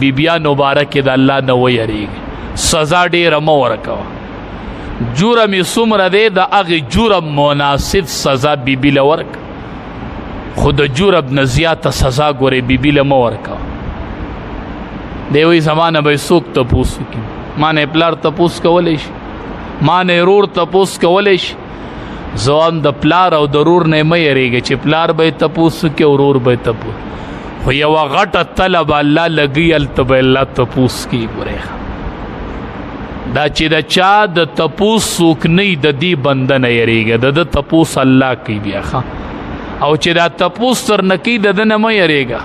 بیبیان مبارک د الله نه ویریږي، سزا ډېره مه ورکوه. جرم یې څومره دی د هغې جرم مناسب سزا بیبي له ورکوه، خو د جرم نه زیاته سزا ګورې بیبي له مه ورکوه. دی وایي زما نه به یې څوک تپوس وکړي، ما نه یې پلار تپوس کولی شي، ما نه یې رور تپوس کولی شي. زه هم د پلار او د رور نه یې مه یېرېږي چې پلار به یې تپوس وکړي او رور به یې تپوس، خو یوه غټه تله به الله لګي، هلته به الله تپوس کوي. ګورې دا چې د چا د تپوس څوک نه وي د دې بنده نه یېرېږه، د ده تپوس الله کوي بیا ښه. او چې دا تپوس تر نه کوي د ده نه مه یېرېږه،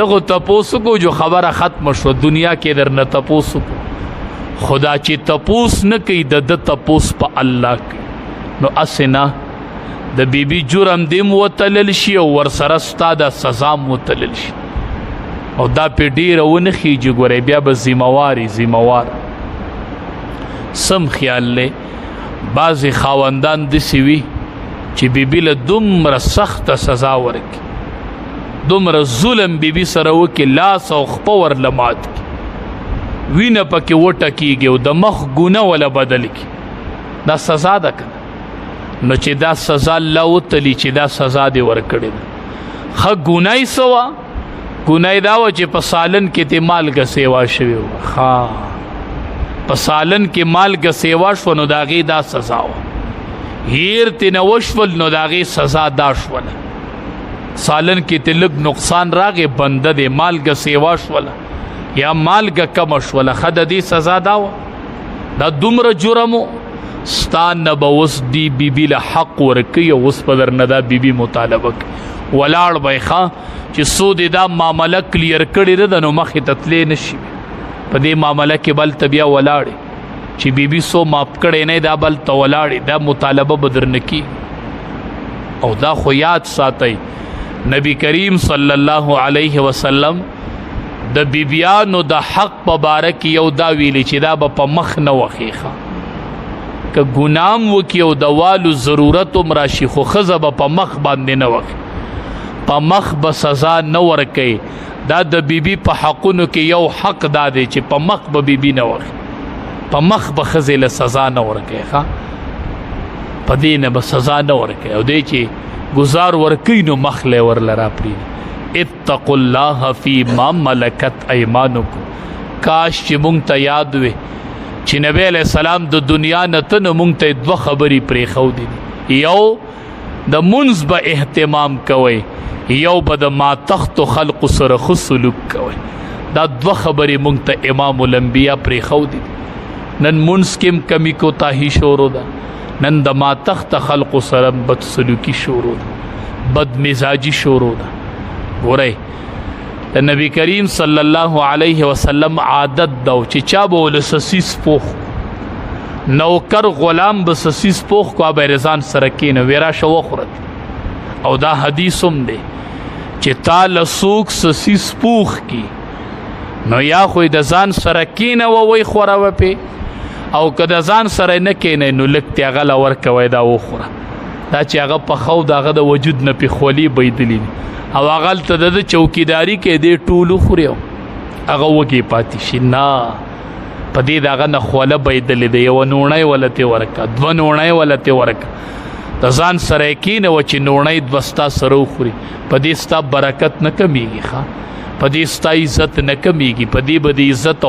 دغو تپوس وکړو جو خبره ختمه شوه، دنیا کې در نه تپوس وکړو. خدا چې تپوس نه کوي د ده تپوس په الله کوي. نو هسې نه د بیبي جرم دې م وتلل شي او ورسره ستا د سزا م وتلل شي، او دا پې ډېره ونه خیږي. ګورئ بیا به ذموار ذموار سم خیال دی. بعضې خاوندان داسې وي چې بیبي له دومره سخته سزا ورکړي، دومره ظلم بیبي سره وکړي، لاس او خپه ورله مات کړي، وینه پکې وټکېږي او د مخ ګونه وله بدل کړي. دا سزا ده که نو چې دا سزا الله وتلي چې دا سزا دې ورکړې ده. ښه ګناه یې څه وه؟ ګناه یې دا وه چې په سالن کې ترې مالګه سیوا شوې وه. ښه په سالن کې مالګه سیوا شوه نو د هغې دا سزا وه. هیر ترې نه وشول نو د هغې سزا دا شوله. سالن کې ترې لږ نقصان راغی، بنده دی، مالګه سیوا شوله یا مالګه کمه شوله، ښه د دې سزا دا وه. دا دومره جرم و ستا نه به اوس دی بیبي له حق ورکوي او اوس به در نه دا بیبي مطالبه کوي. ولاړ به یې ښه چې څو دې دا معامله کلیر کړې ده نو مخې ته تللی نه شي، په دې معامله کې بل ته بیا ولاړې چې بیبي څو ماف کړی نه دا بل ته ولاړې، دا مطالبه به در نه کېږي. او دا خو یاد ساتئ نبی کریم صلی الله علیه وسلم د بیبیانو د حق په باره کې یو دا ویلي چې دا به په مخ نه وخېښه، که ګنام وکړي او د والو ضرورت هم راشي، خو ښځه به په مخ باندې نه وکړي، په مخ به سزا نه ورکوي. دا د بیبي په حقونو کې یو حق دا دی چې په مخ به بیبي نه وکړي، په مخ به ښځې له سزا نه ورکوي، ښه په دې نه به سزا نه ورکوي. او دی چې ګزار ورکوي نو مخ لی ورله راپرېږدي. اتقوا الله فی ما ملکت ایمانکم. کاش چې مونږ ته یاد وي چې نبی علیہ السلام د دنیا نه ته نو مونږ ته دوه خبرې پرېښودې دي، یو د منځ به اهتمام کوئ، یو به د ماتختو خلقو سره ښه سلوک کوئ. دا دوه خبرې مونږ ته امام الانبیا پرېښودې دي. نن منځ کې هم کمی کوتاهي شروع ده، نن د ماتخت خلقو سره بد سلوکي شروع ده، بد مزاجي شروع ده. ګورئ د نبی کریم صلی الله علیه وسلم عادت ده چې چا به له سسیس پوخ نوکر غلام به سسیس پوخ کو به رضان سره کېنه وی راشه وخورت. او دا حدیث هم دی چې تا له څوک سسیس پوخ کی نو یا خو د ځان سره کېنه وی خوره پې، او که د ځان سره نه کېنه نو لږ تې هغه له ورکوی دا وخوره. دا چې هغه پخو د هغه د وجود نه پې خولي بیدلي او هغه هلته د ده چوکیداري کې دی ټول وخوري او هغه وږې پاتې شي. نه په دې د هغه نه خوله بیدلې ده، یوه نوڼی وله ترې ورکه، دوه نوڼی وله ترې ورکه، د ځان سره یې کېنوه چې نوڼی دوه ستا سره وخوري. په دې ستا برکت نه کمیږي، ښه په دې ستا عزت نه کمیږي، په دې به د عزت او